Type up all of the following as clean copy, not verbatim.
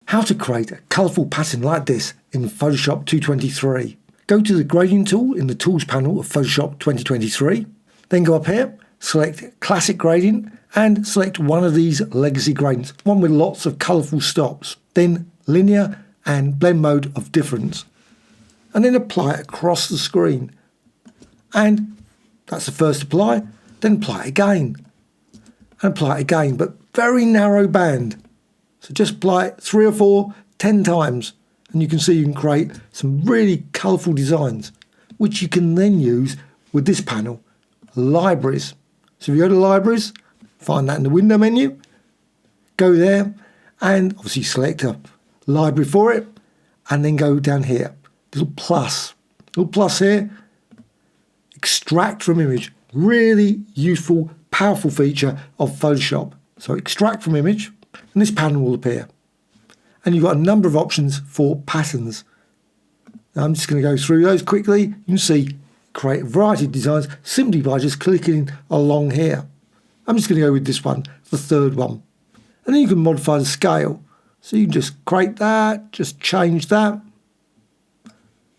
How to create a colourful pattern like this in Photoshop 223. Go to the gradient tool in the Tools panel of Photoshop 2023. Then go up here, select Classic Gradient and select one of these legacy gradients, one with lots of colourful stops. Then Linear and Blend Mode of Difference. And then apply it across the screen. And that's the first apply. Then apply it again. And apply it again, but very narrow band. So just apply it 3 or 4, 10 times. And you can see you can create some really colourful designs, which you can then use with this panel, Libraries. So if you go to Libraries, find that in the window menu, go there and obviously select a library for it, and then go down here, little plus here, extract from image. Really useful, powerful feature of Photoshop. So extract from image, and this pattern will appear. And you've got a number of options for patterns. Now I'm just going to go through those quickly. You can see create a variety of designs simply by just clicking along here. I'm just going to go with this one, the third one. And then you can modify the scale. So you can just create that, just change that.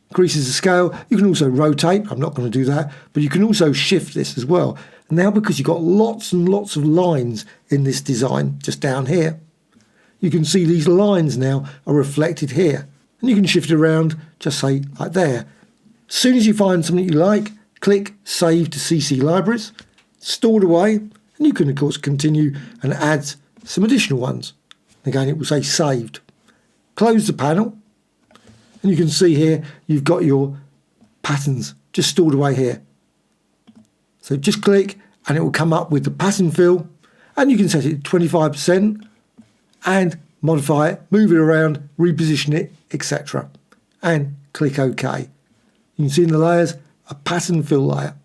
Increases the scale. You can also rotate. I'm not going to do that, but you can also shift this as well. Now, because you've got lots and lots of lines in this design, just down here, you can see these lines now are reflected here. And you can shift it around, just say like there. As soon as you find something you like, click Save to CC Libraries, stored away, and you can of course continue and add some additional ones. Again, it will say Saved. Close the panel, and you can see here you've got your patterns just stored away here. So just click and it will come up with the pattern fill, and you can set it to 25% and modify it, move it around, reposition it, etc. And click OK. You can see in the layers a pattern fill layer.